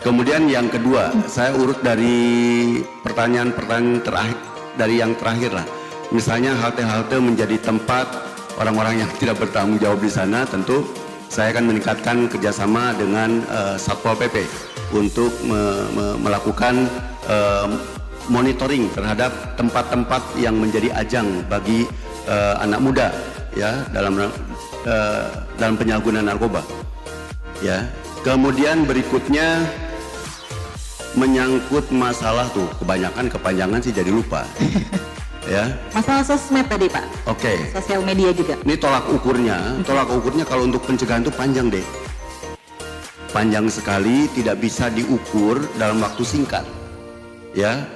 Kemudian yang kedua, saya urut dari pertanyaan-pertanyaan terakhir, dari yang terakhir lah. Misalnya halte-halte menjadi tempat orang-orang yang tidak bertanggung jawab di sana, tentu saya akan meningkatkan kerjasama dengan Satpol PP untuk melakukan monitoring terhadap tempat-tempat yang menjadi ajang bagi anak muda, ya, dalam penyalahgunaan narkoba, ya. Kemudian berikutnya menyangkut masalah tuh kebanyakan kepanjangan sih jadi lupa. Ya.
Masalah sosmed tadi Pak.
Oke.
Sosial media juga.
Ini tolak ukurnya kalau untuk pencegahan itu panjang deh. Panjang sekali, tidak bisa diukur dalam waktu singkat. Ya.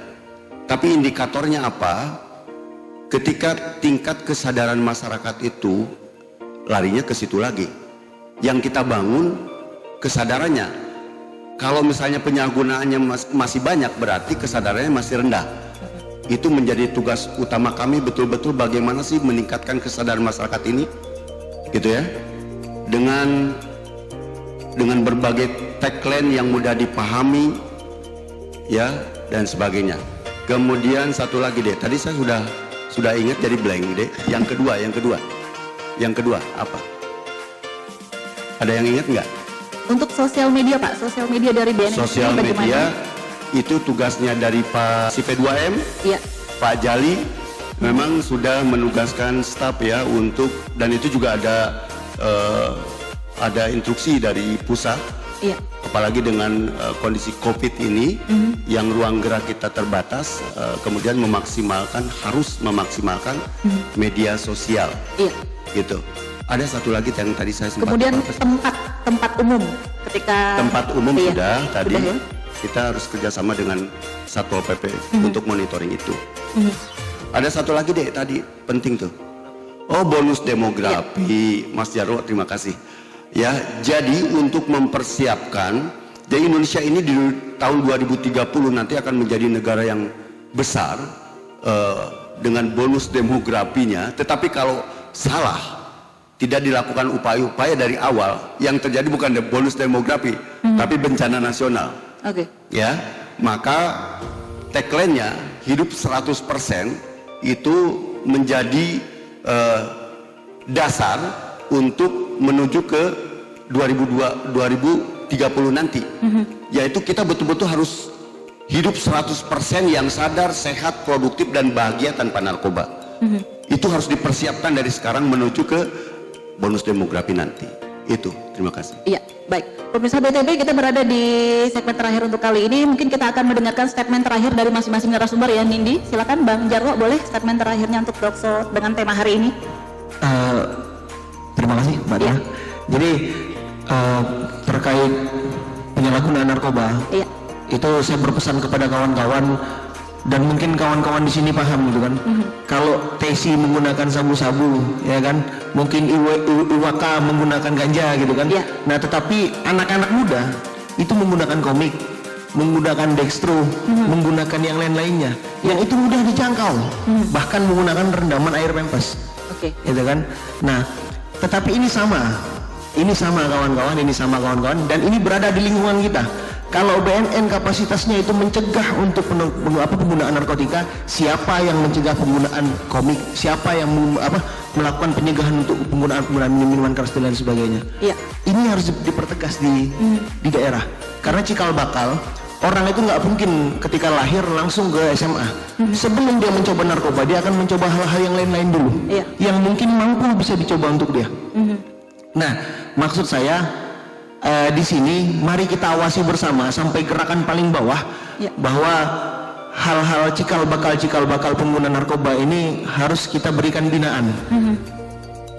Tapi indikatornya apa? Ketika tingkat kesadaran masyarakat itu larinya ke situ lagi. Yang kita bangun kesadarannya. Kalau misalnya penyalahgunaannya masih banyak, berarti kesadarannya masih rendah. Itu menjadi tugas utama kami, betul-betul bagaimana sih meningkatkan kesadaran masyarakat ini, gitu ya, dengan berbagai tagline yang mudah dipahami, ya, dan sebagainya. Kemudian satu lagi deh, tadi saya sudah ingat jadi blank deh. Yang kedua apa? Ada yang ingat nggak?
Untuk sosial media Pak, sosial media dari BNN
Sosial media itu tugasnya dari Pak CP2M,
ya.
Pak Jali memang sudah menugaskan staf ya untuk, dan itu juga ada instruksi dari pusat.
Iya.
Apalagi dengan kondisi COVID ini, yang ruang gerak kita terbatas, kemudian harus memaksimalkan media sosial, gitu. Ada satu lagi yang tadi saya sempat.
Kemudian tempat umum, ketika
tempat umum sudah tadi.
Sudah, ya?
Kita harus kerjasama dengan Satpol PP untuk monitoring itu. Ada satu lagi deh tadi penting tuh. Oh, bonus demografi, Mas Jarwo, terima kasih. Ya, jadi untuk mempersiapkan, jadi Indonesia ini di tahun 2030 nanti akan menjadi negara yang besar dengan bonus demografinya. Tetapi kalau salah, tidak dilakukan upaya-upaya dari awal, yang terjadi bukan bonus demografi, tapi bencana nasional.
Oke.
Ya, maka tagline-nya hidup 100% itu menjadi dasar untuk menuju ke 2030 nanti. Yaitu kita betul-betul harus hidup 100% yang sadar, sehat, produktif, dan bahagia tanpa narkoba. Itu harus dipersiapkan dari sekarang menuju ke bonus demografi nanti. Itu, terima kasih.
Iya, baik. Pemirsa BTV, kita berada di segmen terakhir untuk kali ini. Mungkin kita akan mendengarkan statement terakhir dari masing-masing narasumber ya, Nindi. Silakan Bang Jarwo, boleh statement terakhirnya untuk Dokso dengan tema hari ini.
Terima kasih Mbak Dia. Jadi terkait penyalahgunaan narkoba, itu saya berpesan kepada kawan-kawan, dan mungkin kawan-kawan di sini paham gitu kan. Kalau Tesi menggunakan sabu-sabu, ya kan, mungkin Iwaka menggunakan ganja gitu kan. Nah, tetapi anak-anak muda itu menggunakan komik, menggunakan dextro, menggunakan yang lain-lainnya, yang itu mudah dijangkau, bahkan menggunakan rendaman air pempes. Gitu kan. Nah, tetapi ini sama kawan-kawan, dan ini berada di lingkungan kita. Kalau BNN kapasitasnya itu mencegah untuk penggunaan narkotika, siapa yang mencegah penggunaan komik, siapa yang melakukan pencegahan untuk penggunaan minuman keras dan lain sebagainya. Ini harus dipertegas di daerah, karena cikal bakal orang itu nggak mungkin ketika lahir langsung ke SMA. Sebelum dia mencoba narkoba, dia akan mencoba hal-hal yang lain-lain dulu, yang mungkin mampu bisa dicoba untuk dia. Nah, maksud saya di sini mari kita awasi bersama sampai gerakan paling bawah, bahwa hal-hal cikal bakal pengguna narkoba ini harus kita berikan binaan.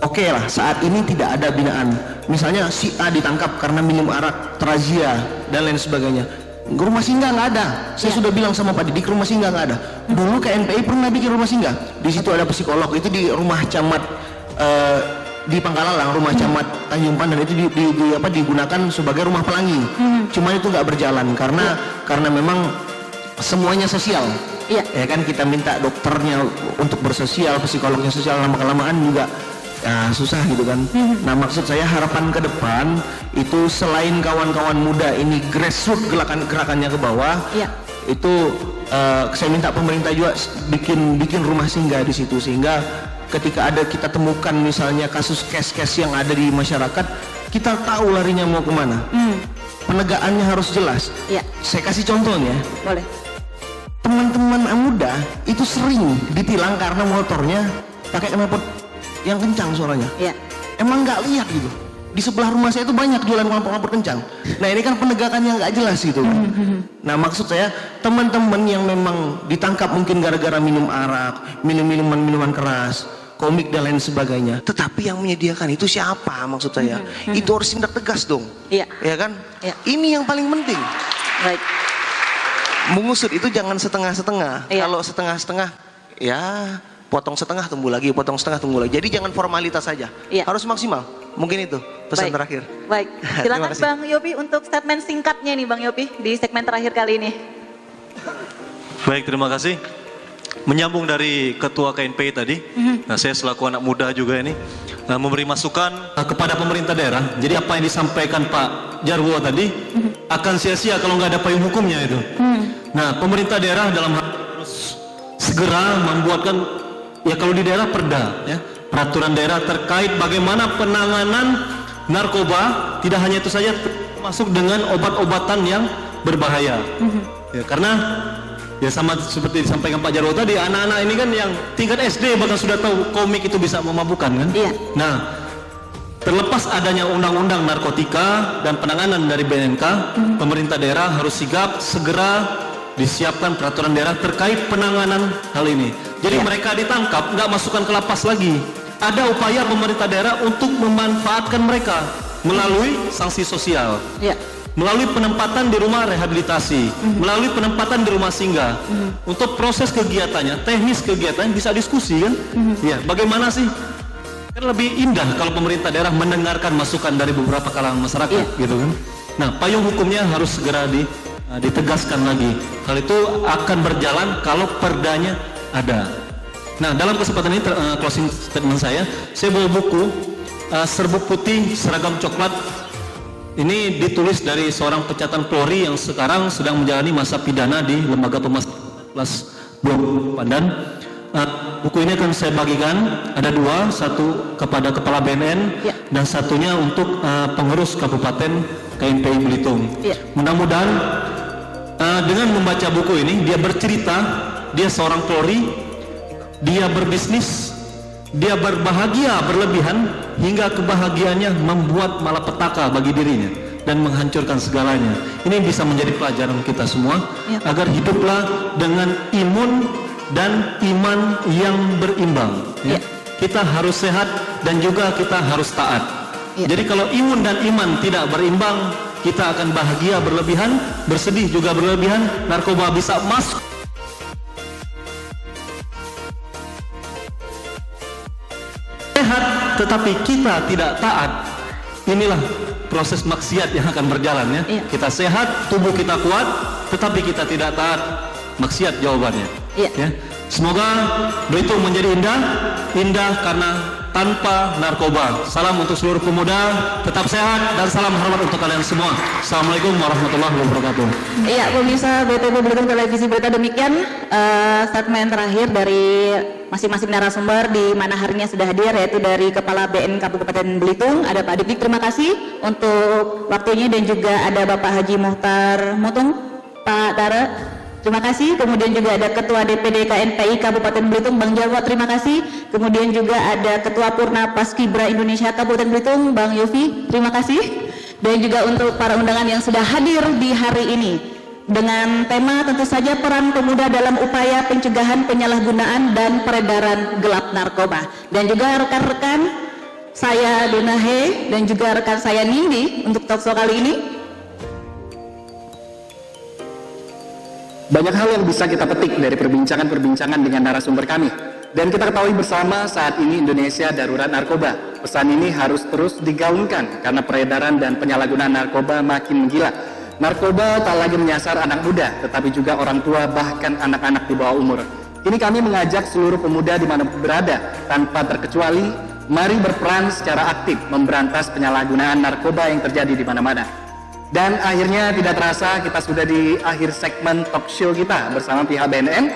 Oke lah, saat ini tidak ada binaan. Misalnya si A ditangkap karena minum arak, terazia dan lain sebagainya. Rumah singgah nggak ada. Saya sudah bilang sama Pak Didik, rumah singgah nggak ada. Dulu KNPI pernah bikin rumah singgah. Di situ ada psikolog. Itu di rumah camat di Pangkalalang, rumah camat Tanjung Pandan itu digunakan sebagai rumah pelangi. Cuma itu nggak berjalan karena memang semuanya sosial. Ya kan, kita minta dokternya untuk bersosial, psikolognya sosial, lama-kelamaan juga susah gitu kan. Nah, maksud saya harapan ke depan itu selain kawan-kawan muda ini grassroots gerakannya ke bawah, itu saya minta pemerintah juga bikin rumah singgah di situ, sehingga ketika ada kita temukan misalnya kasus case-case yang ada di masyarakat, kita tahu larinya mau kemana. Penegakannya harus jelas. Saya kasih contohnya. Boleh. Teman-teman muda itu sering ditilang karena motornya pakai knalpot yang kencang suaranya. Emang nggak lihat gitu. Di sebelah rumah saya itu banyak jualan knalpot kencang. Nah, ini kan penegakannya nggak jelas gitu kan. Nah, maksud saya teman-teman yang memang ditangkap mungkin gara-gara minum arak, minum minuman keras, komik dan lain sebagainya. Tetapi yang menyediakan itu siapa, maksud saya? Itu harus tindak tegas dong. Ya kan? Ini yang paling penting. Baik. Mengusut itu jangan setengah-setengah. Kalau setengah-setengah, ya potong setengah tumbuh lagi, potong setengah tumbuh lagi. Jadi jangan formalitas saja. Harus maksimal. Mungkin itu pesan terakhir.
Baik, silakan Bang Yopi untuk statement singkatnya nih Bang Yopi di segmen terakhir kali ini.
Baik, terima kasih. Menyambung dari Ketua KNPI tadi, nah saya selaku anak muda juga ini memberi masukan kepada pemerintah daerah. Jadi apa yang disampaikan Pak Jarwo tadi akan sia-sia kalau nggak ada payung hukumnya itu. Nah, pemerintah daerah dalam hal harus segera membuatkan, ya kalau di daerah perda, ya peraturan daerah terkait bagaimana penanganan narkoba. Tidak hanya itu saja, masuk dengan obat-obatan yang berbahaya. Ya, karena ya sama seperti disampaikan Pak Jarwo tadi, anak-anak ini kan yang tingkat SD bahkan sudah tahu komik itu bisa memabukkan kan. Nah, terlepas adanya undang-undang narkotika dan penanganan dari BNK, pemerintah daerah harus sigap segera disiapkan peraturan daerah terkait penanganan hal ini. Jadi mereka ditangkap nggak masukkan ke lapas lagi. Ada upaya pemerintah daerah untuk memanfaatkan mereka melalui sanksi sosial, melalui penempatan di rumah rehabilitasi, melalui penempatan di rumah singgah. Untuk proses kegiatannya, teknis kegiatan bisa diskusi kan? Ya, bagaimana sih? Kan lebih indah kalau pemerintah daerah mendengarkan masukan dari beberapa kalangan masyarakat, gitu kan? Nah, payung hukumnya harus segera ditegaskan lagi. Hal itu akan berjalan kalau perdanya ada. Nah, dalam kesempatan ini closing statement saya bawa buku Serbuk Putih Seragam Coklat. Ini ditulis dari seorang pencatatan Polri yang sekarang sedang menjalani masa pidana di Lembaga Pemasyarakatan kelas 2 Pandan. Buku ini akan saya bagikan, ada dua, satu kepada Kepala BNN dan satunya untuk pengurus Kabupaten KNPI Belitung. Mudah-mudahan dengan membaca buku ini, dia bercerita, dia seorang Polri, dia berbisnis, dia berbahagia berlebihan hingga kebahagiaannya membuat malapetaka bagi dirinya dan menghancurkan segalanya. Ini bisa menjadi pelajaran kita semua agar hiduplah dengan imun dan iman yang berimbang. Kita harus sehat dan juga kita harus taat. Jadi kalau imun dan iman tidak berimbang, kita akan bahagia berlebihan, bersedih juga berlebihan, narkoba bisa masuk. Sehat tetapi kita tidak taat, inilah proses maksiat yang akan berjalan ya. Kita sehat, tubuh kita kuat, tetapi kita tidak taat, maksiat jawabannya. Ya. Semoga Belitung menjadi indah karena tanpa narkoba. Salam untuk seluruh pemuda, tetap sehat dan salam hormat untuk kalian semua. Assalamualaikum warahmatullahi wabarakatuh.
Iya, pemirsa BTV Belitung Televisi Berita, demikian statement terakhir dari masing-masing narasumber di mana harinya sudah hadir, yaitu dari Kepala BN Kabupaten Belitung, ada Pak Dik, terima kasih untuk waktunya, dan juga ada Bapak Haji Muhtar Mutung Pak Tara, terima kasih. Kemudian juga ada Ketua DPD KNPI Kabupaten Belitung, Bang Jarwo, terima kasih. Kemudian juga ada Ketua Purna Paskibra Indonesia Kabupaten Belitung, Bang Yofi, terima kasih. Dan juga untuk para undangan yang sudah hadir di hari ini dengan tema tentu saja peran pemuda dalam upaya pencegahan penyalahgunaan dan peredaran gelap narkoba. Dan juga rekan-rekan saya Donahe dan juga rekan saya Nindi untuk talkshow kali ini.
Banyak hal yang bisa kita petik dari perbincangan-perbincangan dengan narasumber kami. Dan kita ketahui bersama saat ini Indonesia darurat narkoba. Pesan ini harus terus digaungkan karena peredaran dan penyalahgunaan narkoba makin menggila. Narkoba tak lagi menyasar anak muda, tetapi juga orang tua bahkan anak-anak di bawah umur. Kini kami mengajak seluruh pemuda di mana berada, tanpa terkecuali, mari berperan secara aktif memberantas penyalahgunaan narkoba yang terjadi di mana-mana. Dan akhirnya tidak terasa kita sudah di akhir segmen talk show kita bersama pihak BNN.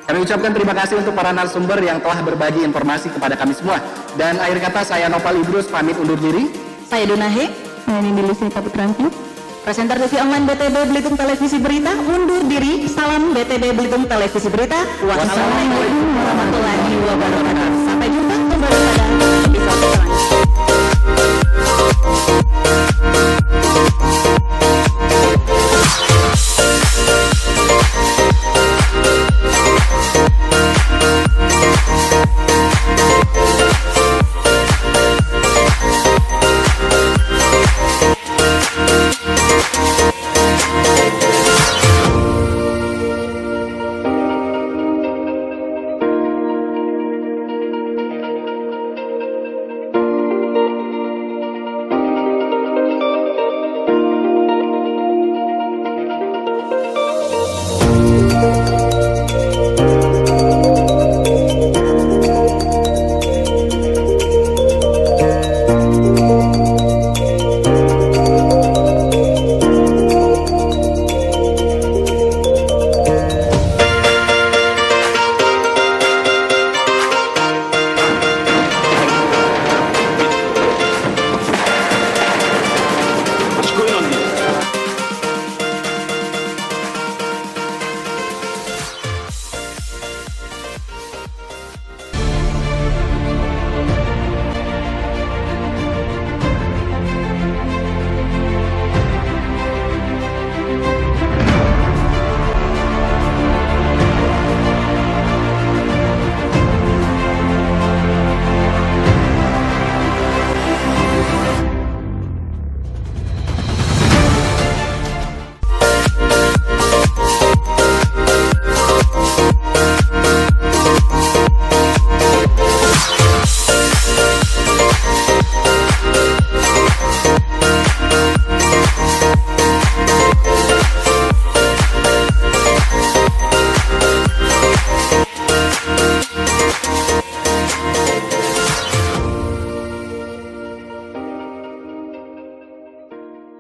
Kami ucapkan terima kasih untuk para narasumber yang telah berbagi informasi kepada kami semua. Dan akhir kata saya Nopal Idrus pamit undur diri.
Saya Donahe.
Saya Nindi Lucia Kaputranti.
Presenter TV online BTB Belitung Televisi Berita undur diri. Salam BTB Belitung Televisi Berita. Wassalamualaikum warahmatullahi wabarakatuh. Sampai jumpa kembali pada episode selanjutnya.